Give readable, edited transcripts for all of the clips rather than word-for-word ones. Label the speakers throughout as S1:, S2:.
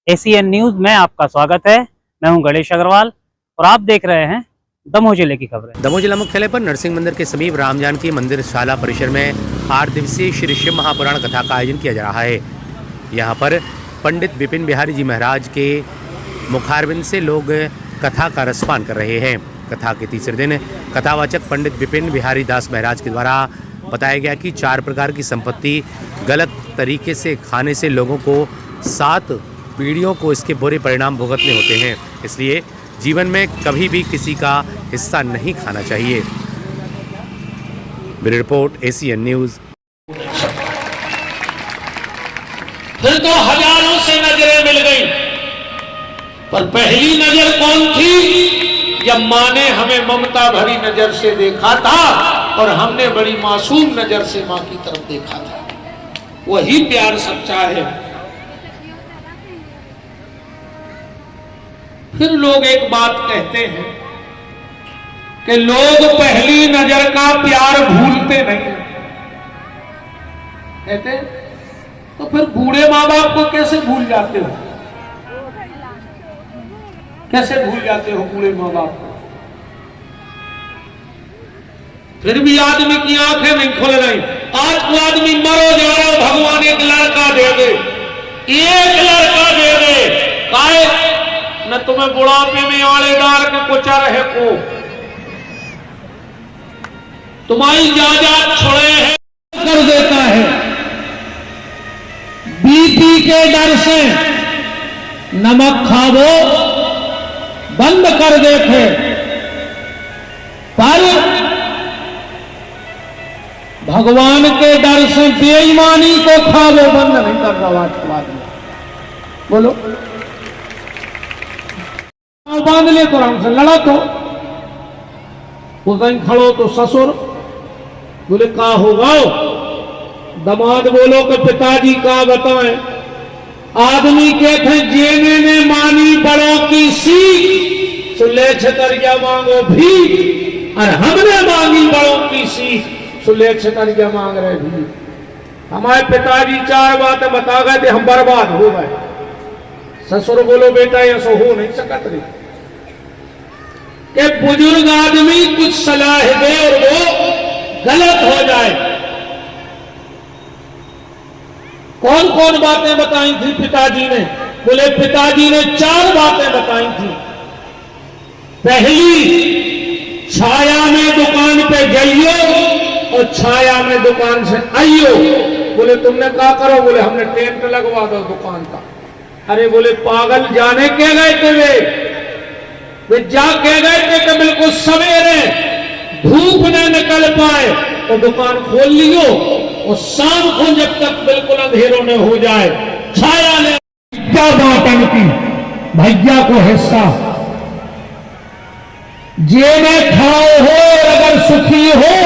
S1: ACN news में आपका स्वागत है। मैं हूं गणेश अग्रवाल और आप देख रहे हैं दमोह जिले की खबरें।
S2: दमोह जिला मुख्यालय पर नरसिंह मंदिर के समीप राम जानकी मंदिर शाला परिसर में 8 दिवसीय श्री शिव महापुराण कथा का आयोजन किया जा रहा है। यहाँ पर पंडित विपिन बिहारी जी महाराज के मुखारबिंद से लोग कथा का रसपान कर रहे हैं। कथा के तीसरे दिन कथावाचक पंडित विपिन बिहारी दास महाराज के द्वारा बताया गया कि 4 प्रकार की संपत्ति गलत तरीके से खाने से लोगों को 7 पीढ़ियों को इसके बुरे परिणाम भुगतने होते हैं, इसलिए जीवन में कभी भी किसी का हिस्सा नहीं खाना चाहिए। Bureau report ACN news.
S3: फिर तो हजारों से नजरें मिल गई, पर पहली नजर कौन थी? जब माँ ने हमें ममता भरी नजर से देखा था और हमने बड़ी मासूम नजर से माँ की तरफ देखा था। वही प्यार सच्चा है। फिर लोग एक बात कहते हैं कि लोग पहली नजर का प्यार भूलते नहीं कहते, तो फिर बूढ़े माँ बाप को कैसे भूल जाते हो? कैसे भूल जाते हो बूढ़े माँ बाप को? फिर भी आदमी की आंखें नहीं खुल रही। आज को आदमी मरो जा रहा, भगवान एक लड़का दे दे, एक लड़का दे दे, काहे न तुम्हें बुढ़ापे में आड़ेदार के कुचा रहे को, तुम्हारी जायदाद छोड़े हैं कर देता है। बीपी के डर से नमक खावो बंद कर देते, पर भगवान के डर से बेईमानी को खावो बंद नहीं कर रहा। आज बोलो, बांध ले तो हमसे लड़ा, तो वो कहीं खड़ो तो ससुर बोले का होगा, दमाद बोलो कि पिताजी का बताएं। आदमी कहते जेने ने मानी बड़ों की सीख, सुले छतरिया मांगो भी, और हमने मांगी बड़ों की सीख, सुले छतरिया मांग रहे भी। हमारे पिताजी 4 बातें बता गए थे, हम बर्बाद हो गए। ससुर बोलो बेटा ऐसा हो नहीं सकत रे, कि बुजुर्ग आदमी कुछ सलाह दे और वो गलत हो जाए। कौन कौन बातें बताई थी पिताजी ने? बोले पिताजी ने 4 बातें बताई थी। पहली, छाया में दुकान पे जाइयो और छाया में दुकान से आइयो। बोले तुमने क्या करो? बोले हमने टेंट लगवा दो दुकान का। अरे बोले पागल, जाने के गए थे वे जाके गए थे कि बिल्कुल सवेरे धूप न निकल पाए तो दुकान खोल लियो, और शाम को जब तक बिल्कुल अंधेरों में हो जाए छाया ने क्या बात की भैया को हिस्सा जे में खाओ हो, अगर सुखी हो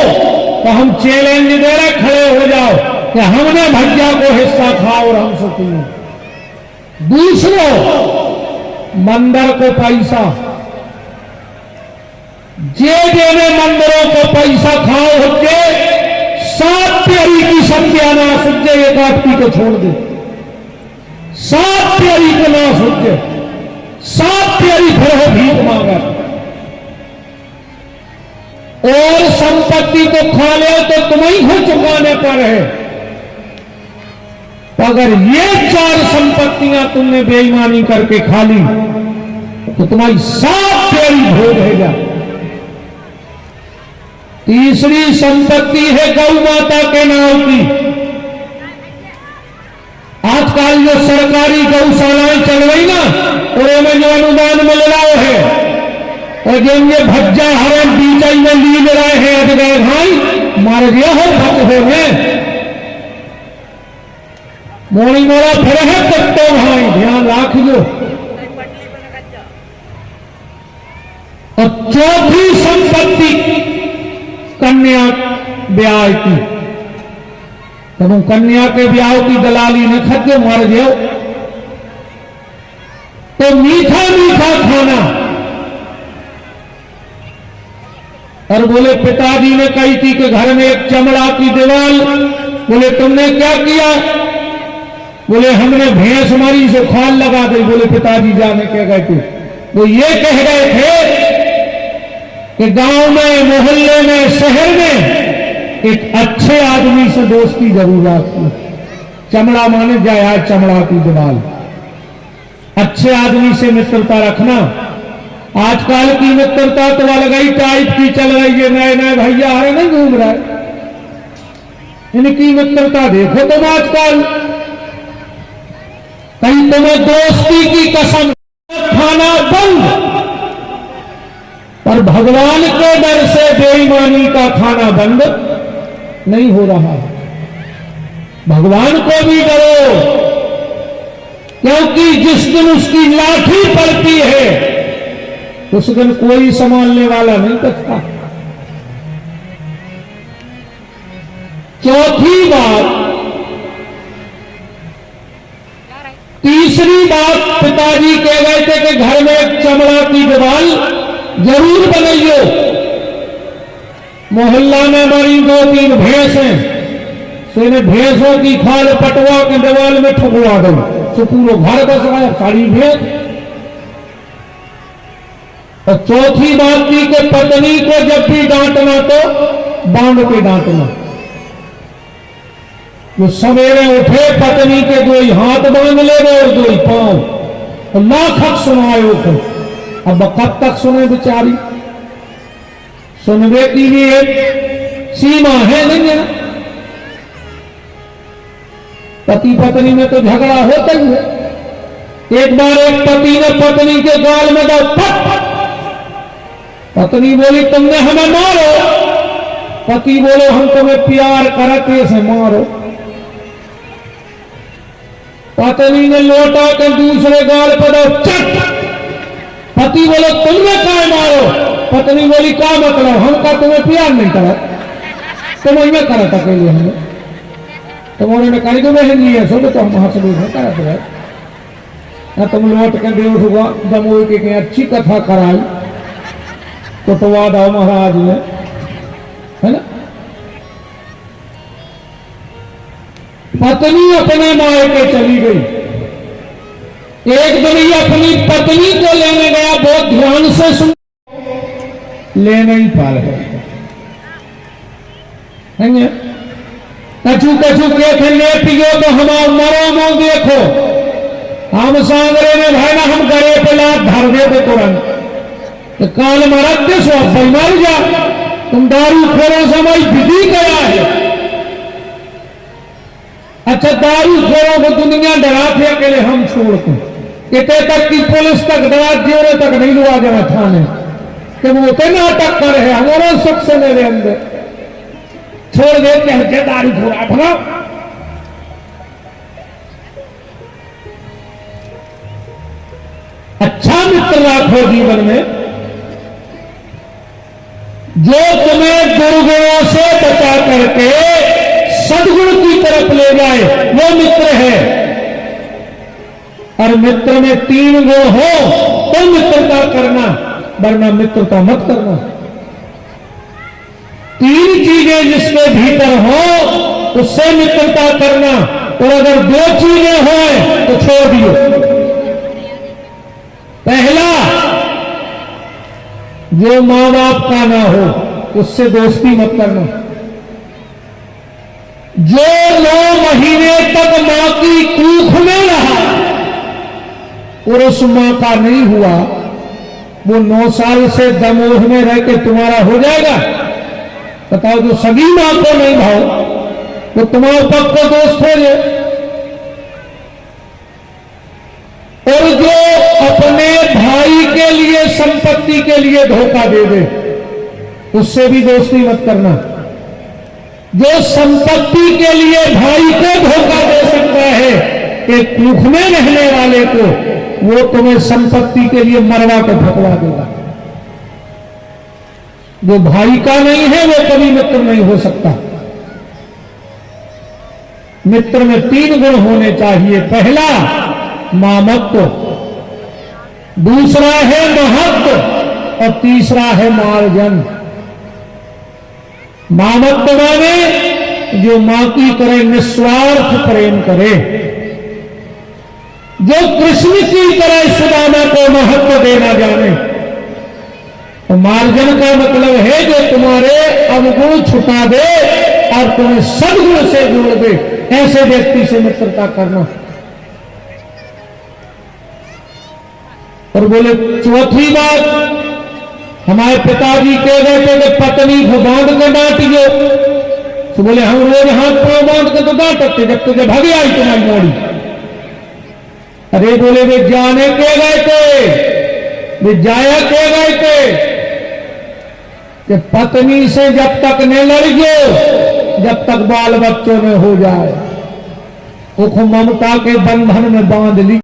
S3: तो हम चैलेंज दे रहे, खड़े हो जाओ कि हमने भैया को हिस्सा खाओ और हम सुखी हो। दूसरो, मंदिर को पैसा, जे ने मंदिरों को पैसा खाओ होके 7 प्यारी की सत्यानाश हो, एक आदमी को छोड़ दे, 7 प्यारी को नाश हो, 7 प्यारी फिर भीख मांगा, और संपत्ति को खा ले तो तुम्हें ही चुकाने पर है। तो अगर ये 4 संपत्तियां तुमने बेईमानी करके खा ली तो तुम्हारी 7 प्यारी भोग है जा। तीसरी संपत्ति है गौ माता के नाम की। आजकल जो सरकारी गौशालाएं चल रही ना, और में जो अनुदान मिल रहा है, और जो ये भज्जा हरण बीजाई में लीन रहे हैं अजगर भाई मार दिया हो भक्त में मोड़ी मोड़ा फिर है कुत्तो भाई, ध्यान राख लो। और चौथी संपत्ति कन्या ब्याह की, तुम कन्या के ब्याह की दलाली न खर्चे मर जाओ। तो मीठा मीठा खाना। और बोले पिताजी ने कही थी कि घर में एक चमड़ा की दीवार, बोले तुमने क्या किया? बोले हमने भैंस मारी से खाल लगा दी। बोले पिताजी जाने कह गए थे? वो ये कह गए थे कि गांव में, मोहल्ले में, शहर में एक अच्छे आदमी से दोस्ती जरूर रखना। चमड़ा माने जाए चमड़ा की दीवाल, अच्छे आदमी से मित्रता रखना। आजकल की मित्रता तो अलग ही टाइप की चल रही है, नए नए भैया आ रहे नहीं घूम रहा है, इनकी मित्रता देखो तुम आजकल। कहीं तुम्हें दोस्ती की कसम खाना बंद, पर भगवान के डर से बेईमानी का खाना बंद नहीं हो रहा। भगवान को भी डरो, क्योंकि जिस दिन उसकी लाठी पड़ती है उस दिन कोई संभालने वाला नहीं बचता। चौथी बात, तीसरी बात पिताजी कह गए थे कि घर में एक चमड़ा की दीवार जरूर बनाइयो। मोहल्ला में हमारी 2-3 भैंस हैं, तो इन्हें भैंसों की खाल पटवा के दीवार में ठुकवा दो तो पूरा घर बस रहा सारी भैंस। और चौथी बात थी कि पत्नी को जब भी डांटना तो बांध के डांटना। जो सवेरे उठे पत्नी के 2 हाथ बांध ले रहे और 2 पांव, और लाखक सुनाए उठे। अब कब तक सुने बेचारी? सुनने की भी एक सीमा है, नहीं है? पति पत्नी में तो झगड़ा होता ही है। एक बार एक पति ने पत्नी के गाल में दो पट, पत्नी बोली तुमने हमें मारो। पति बोले हम तुम्हें प्यार करते से मारो। पत्नी ने लौटा कर दूसरे गाल पर दो चट। पति बोले तुमने क्या मारो? पत्नी बोली क्या मतलब, हम का तुम्हें प्यार नहीं करा, तुम इन्हें करा था के लिए हमें, तुम उन्होंने कही तो बहन नहीं है सो तो हम हाथ से करा तो ना। तुम लौट के देव दमोई की अच्छी कथा कराई, कुटवा दो महाराज ने, है ना। पत्नी अपने मायके चली गई। एक दिन ये अपनी पत्नी को लेने गया, बहुत ध्यान से सुन, ले नहीं पा रहे हैं। कछु कछु के थे ले पियो तो हमारा मरो मुंह देखो। हम सांगरे में भाई ना हम गरे पे लात धर दे तो तुरंत तो काल मरद दे सो मर जा। तुम दारू खोरो समय विधि गया है। अच्छा दारू खोरों को दुनिया डराते अकेले हम छोड़ को इतने तक की पुलिस तक डरा जेरे तक नहीं लुआ जाना थाने कि वो उतने नाटक कर रहे हमारा सबसे मेरे अंदर छोड़ दे के दारू खोरा भरा। अच्छा मित्र रखो जीवन में जो तुम्हें दुर्गुणों से बचा करके सद्गुण की तरफ ले जाए वो मित्र है। और मित्र में 3 गुण हो तो मित्रता करना, वरना मित्रता मत करना। 3 चीजें जिसके भीतर हो उससे मित्रता करना, और अगर 2 चीजें हो तो छोड़ दियो। पहला, जो मां बाप का ना हो उससे दोस्ती मत करना। जो 9 महीने तक मां की कूख में रहा और उस मां का नहीं हुआ, वो 9 साल से दमोह में रह के तुम्हारा हो जाएगा? बताओ। जो सगी मां को नहीं भाव वो तुम्हारे पक्का दोस्त हो जाए। और जो अपने भाई के लिए संपत्ति के लिए धोखा दे दे उससे भी दोस्ती मत करना। जो संपत्ति के लिए भाई को धोखा दे सकता है एक कुख में रहने वाले को, वो तुम्हें संपत्ति के लिए मरवा कर भगवा देगा। जो भाई का नहीं है वो कभी मित्र नहीं हो सकता। मित्र में 3 गुण होने चाहिए। पहला मामत्व, दूसरा है महत्व और तीसरा है मार्जन। मामत्व माने जो मां की तरह निस्वार्थ प्रेम करे, जो कृष्ण की तरह सुदामा को महत्व देना जाने। तो मार्जन का मतलब है जो तुम्हारे अवगुण छुपा दे और तुम्हें सद्गुण से जोड़ दे, ऐसे व्यक्ति से मित्रता करना। और बोले चौथी बात, हमारे पिताजी कह गए थे कि पत्नी को बांध के डांटियो। तो बोले हम रोज हाथ पांव बांध के तो डांटते जब तुझे भगे आई तुम्हारी गाड़ी। अरे बोले वे जाने के गए थे, वे जाया के गए थे कि पत्नी से जब तक न लड़ियो जब तक बाल बच्चों में हो जाए, उसको ममता के बंधन में बांध ली।